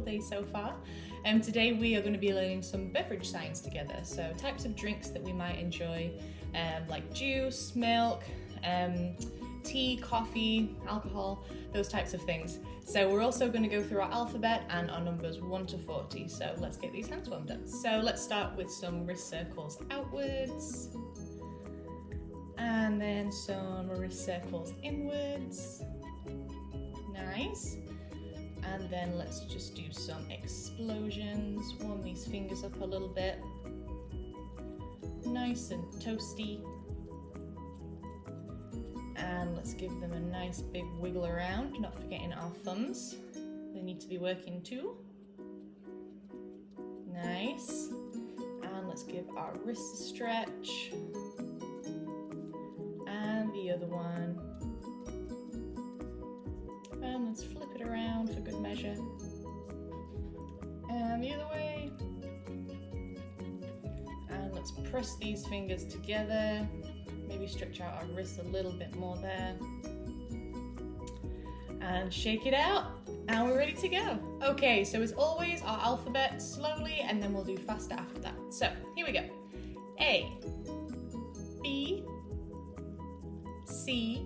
day so far. Today we are going to be learning some beverage signs together, so types of drinks that we might enjoy, like juice, milk, tea, coffee, alcohol, those types of things. So we're also going to go through our alphabet and our numbers 1 to 40, so let's get these hands warmed up. So let's start with some wrist circles outwards, and then some wrist circles inwards. Nice. And then let's just do some explosions. Warm these fingers up a little bit. Nice and toasty. And let's give them a nice big wiggle around, not forgetting our thumbs. They need to be working too. Nice. And let's give our wrists a stretch. And the other one. And let's flip it around for good measure. And the other way. And let's press these fingers together. Maybe stretch out our wrists a little bit more there. And shake it out. And we're ready to go. Okay, so as always, our alphabet slowly, and then we'll do faster after that. So here we go. A, B, C,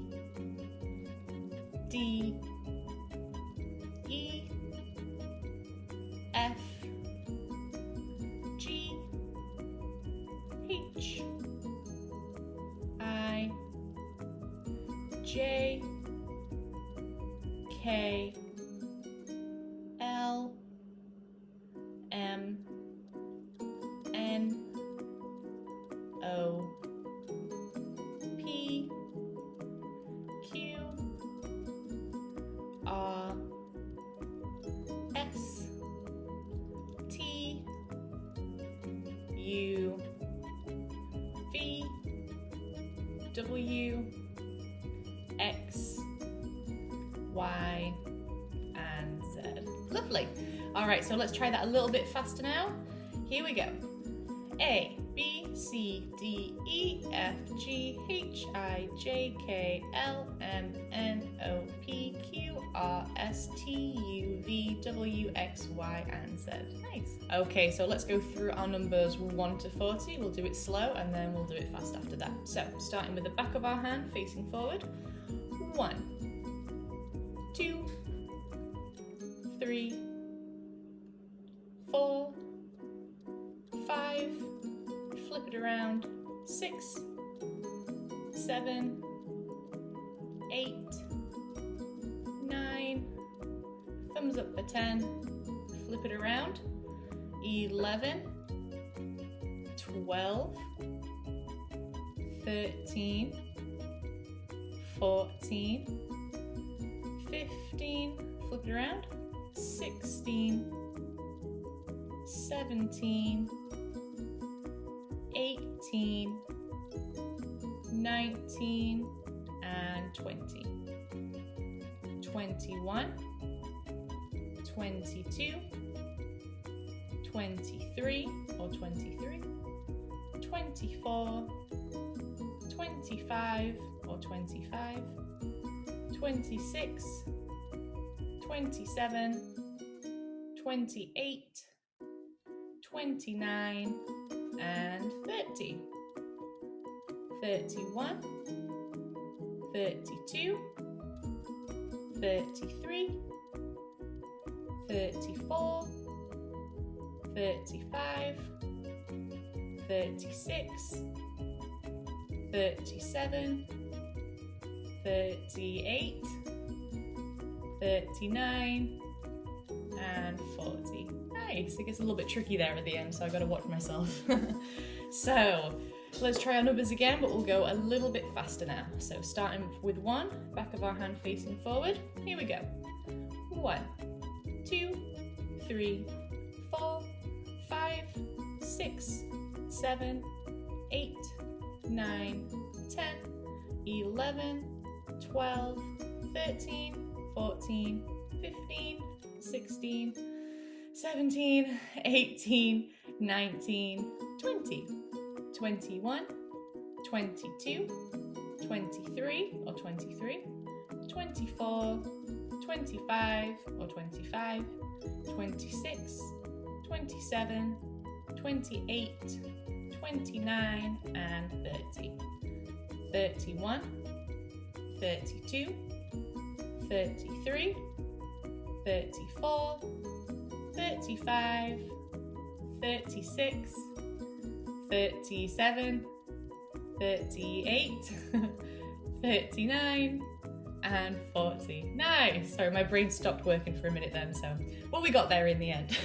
D, E, F, G, H, I, J, K, L, M, N, O, P, Q, R, S, T, U, V, W, X, Y, and Z. Lovely. All right, so let's try that a little bit faster now. Here we go. A, B, C, D, E, F, G, H, I, J, K, L, M, N, O, P, Q, R, S, T, U, V, W, X, Y, and Z. Nice. Okay, so let's go through our numbers 1 to 40. We'll do it slow and then we'll do it fast after that. So, starting with the back of our hand facing forward. 1, 2, 3, 4, 5, flip it around, 6, 7, 8, 9, thumbs up for 10, flip it around, 11, 12, 13, 14, 15, flip it around, 16, 17, 18, 19, and 20. 21, 22, 23 or 23, 24, 25 or 25, 26, 27, 28, 29, and 30. 31, 32, 33, 34, 35, 36, 37, 38, 39, and 40. Nice, it gets a little bit tricky there at the end, so I gotta watch myself. So, let's try our numbers again, but we'll go a little bit faster now. So starting with 1, back of our hand facing forward. Here we go. 1, 2, 3, 4, 5, 6, 7, 8, 9, 10, 11, 12, 13, 14, 15, 16, 17, 18, 19, 20, 21, 22, 23 or 23, 24, 25 or 25, 26, 27, 28, 29, and 30. 31, 32, 33, 34, 35, 36, 37, 38, 39, and 40. Nice! Sorry, my brain stopped working for a minute then, so well, we got there in the end.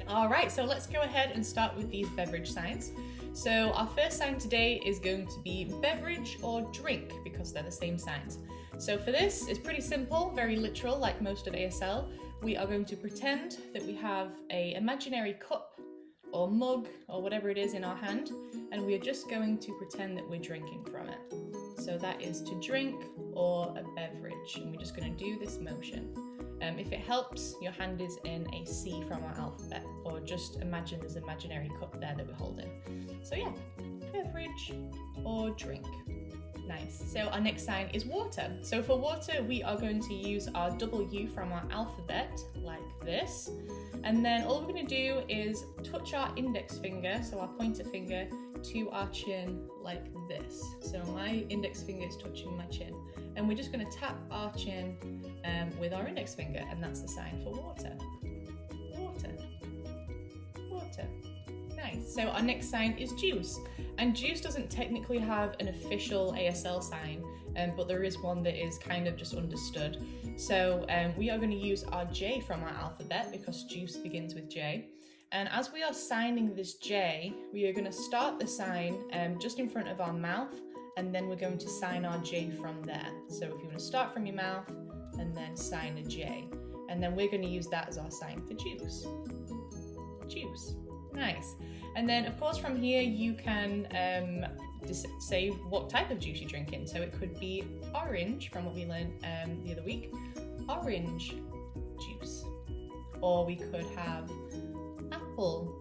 All right, so let's go ahead and start with these beverage signs. So our first sign today is going to be beverage or drink, because they're the same signs. So for this, it's pretty simple, very literal, like most of ASL. We are going to pretend that we have an imaginary cup or mug or whatever it is in our hand, and we are just going to pretend that we're drinking from it. So that is to drink or a beverage, and we're just going to do this motion. If it helps, your hand is in a C from our alphabet, or just imagine there's an imaginary cup there that we're holding. So yeah, beverage or drink. Nice. So our next sign is water. So for water, we are going to use our W from our alphabet like this. And then all we're going to do is touch our index finger, so our pointer finger, to our chin like this. So my index finger is touching my chin. And we're just going to tap our chin with our index finger, and that's the sign for water. Water. Water. Nice. So our next sign is juice. And juice doesn't technically have an official ASL sign, but there is one that is kind of just understood. So we are going to use our J from our alphabet, because juice begins with J. And as we are signing this J, we are going to start the sign just in front of our mouth, and then we're going to sign our J from there. So if you want to start from your mouth and then sign a J, and then we're going to use that as our sign for juice. Juice. Nice. And then of course from here you can just say what type of juice you're drinking. So it could be orange, from what we learned the other week, orange juice. Or we could have apple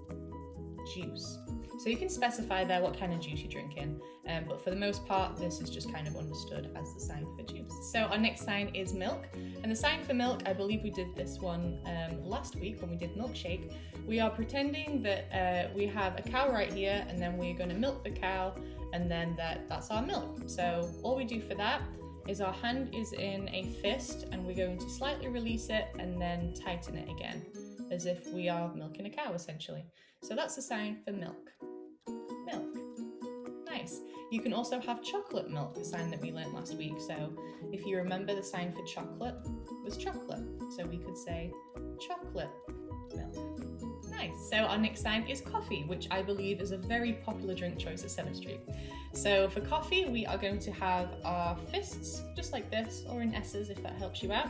juice. So you can specify there what kind of juice you're drinking, but for the most part this is just kind of understood as the sign for juice. So our next sign is milk, and the sign for milk, I believe we did this one last week when we did milkshake. We are pretending that we have a cow right here, and then we're going to milk the cow, and then that's our milk. So all we do for that is our hand is in a fist, and we're going to slightly release it and then tighten it again, as if we are milking a cow essentially. So that's the sign for milk. Milk. Nice. You can also have chocolate milk, the sign that we learnt last week. So if you remember, the sign for chocolate was chocolate. So we could say chocolate milk. Nice. So our next sign is coffee, which I believe is a very popular drink choice at 7th Street. So for coffee, we are going to have our fists just like this, or in S's if that helps you out.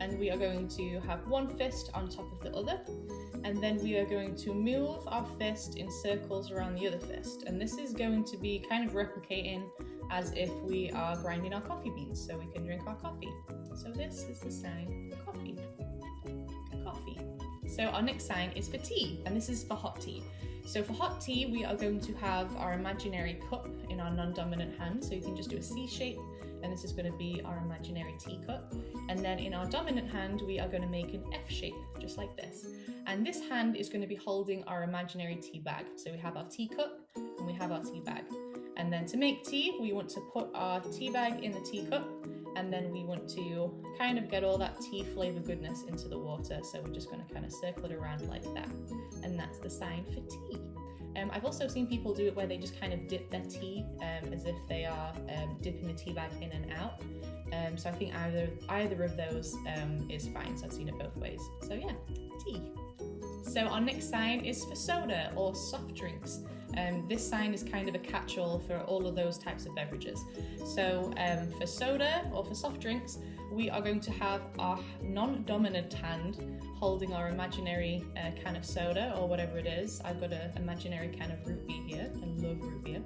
And we are going to have one fist on top of the other. And then we are going to move our fist in circles around the other fist. And this is going to be kind of replicating as if we are grinding our coffee beans, so we can drink our coffee. So this is the sign for coffee. Coffee. So our next sign is for tea, and this is for hot tea. So for hot tea, we are going to have our imaginary cup in our non-dominant hand. So you can just do a C shape, and this is going to be our imaginary teacup. And then in our dominant hand, we are going to make an F shape, just like this. And this hand is going to be holding our imaginary tea bag. So we have our teacup and we have our tea bag. And then to make tea, we want to put our tea bag in the teacup, and then we want to kind of get all that tea flavor goodness into the water. So we're just going to kind of circle it around like that. And that's the sign for tea. I've also seen people do it where they just kind of dip their tea as if they are dipping the tea bag in and out. So I think either of those is fine. So I've seen it both ways. So yeah, tea. So our next sign is for soda or soft drinks. This sign is kind of a catch-all for all of those types of beverages. So for soda or for soft drinks, we are going to have our non-dominant hand holding our imaginary can of soda or whatever it is. I've got an imaginary can of root beer here. I love root beer.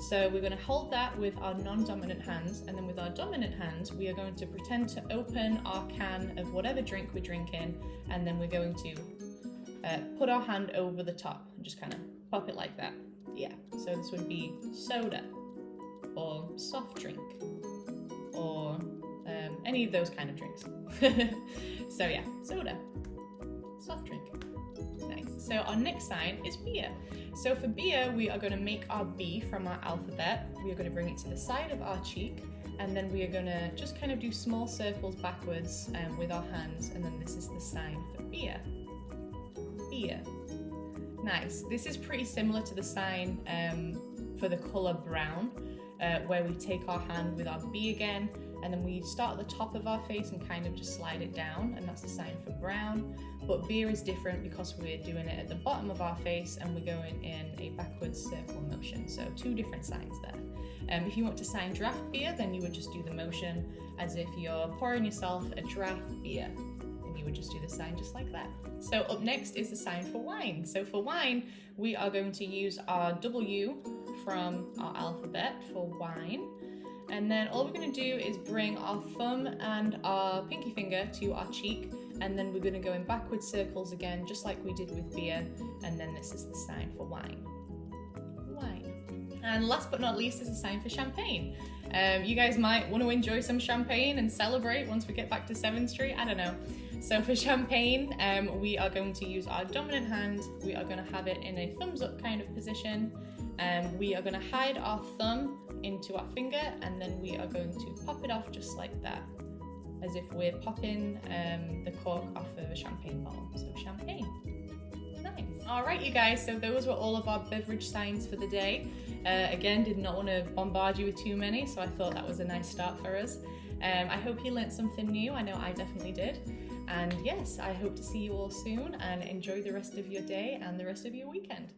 So we're going to hold that with our non-dominant hands, and then with our dominant hands, we are going to pretend to open our can of whatever drink we're drinking, and then we're going to put our hand over the top and just kind of pop it like that. Yeah, so this would be soda or soft drink or any of those kind of drinks. So yeah, soda, soft drink. Nice. So our next sign is beer. So for beer, we are going to make our B from our alphabet. We are going to bring it to the side of our cheek, and then we are going to just kind of do small circles backwards with our hands, and then this is the sign for beer. Beer. Nice. This is pretty similar to the sign for the colour brown, where we take our hand with our B again, and then we start at the top of our face and kind of just slide it down, and that's the sign for brown. But beer is different because we're doing it at the bottom of our face and we're going in a backwards circle motion. So two different signs there. If you want to sign draft beer, then you would just do the motion as if you're pouring yourself a draft beer. And you would just do the sign just like that. So up next is the sign for wine. So for wine, we are going to use our W from our alphabet for wine. And then all we're going to do is bring our thumb and our pinky finger to our cheek, and then we're going to go in backward circles again, just like we did with beer, and then this is the sign for wine. Wine. And last but not least is the sign for champagne. You guys might want to enjoy some champagne and celebrate once we get back to 7th Street, I don't know. So for champagne, we are going to use our dominant hand, we are going to have it in a thumbs up kind of position. We are going to hide our thumb into our finger, and then we are going to pop it off just like that, as if we're popping the cork off of a champagne bottle. So champagne. Nice. Alright you guys, so those were all of our beverage signs for the day. Again, did not want to bombard you with too many, so I thought that was a nice start for us. I hope you learnt something new. I know I definitely did. And yes, I hope to see you all soon, and enjoy the rest of your day and the rest of your weekend.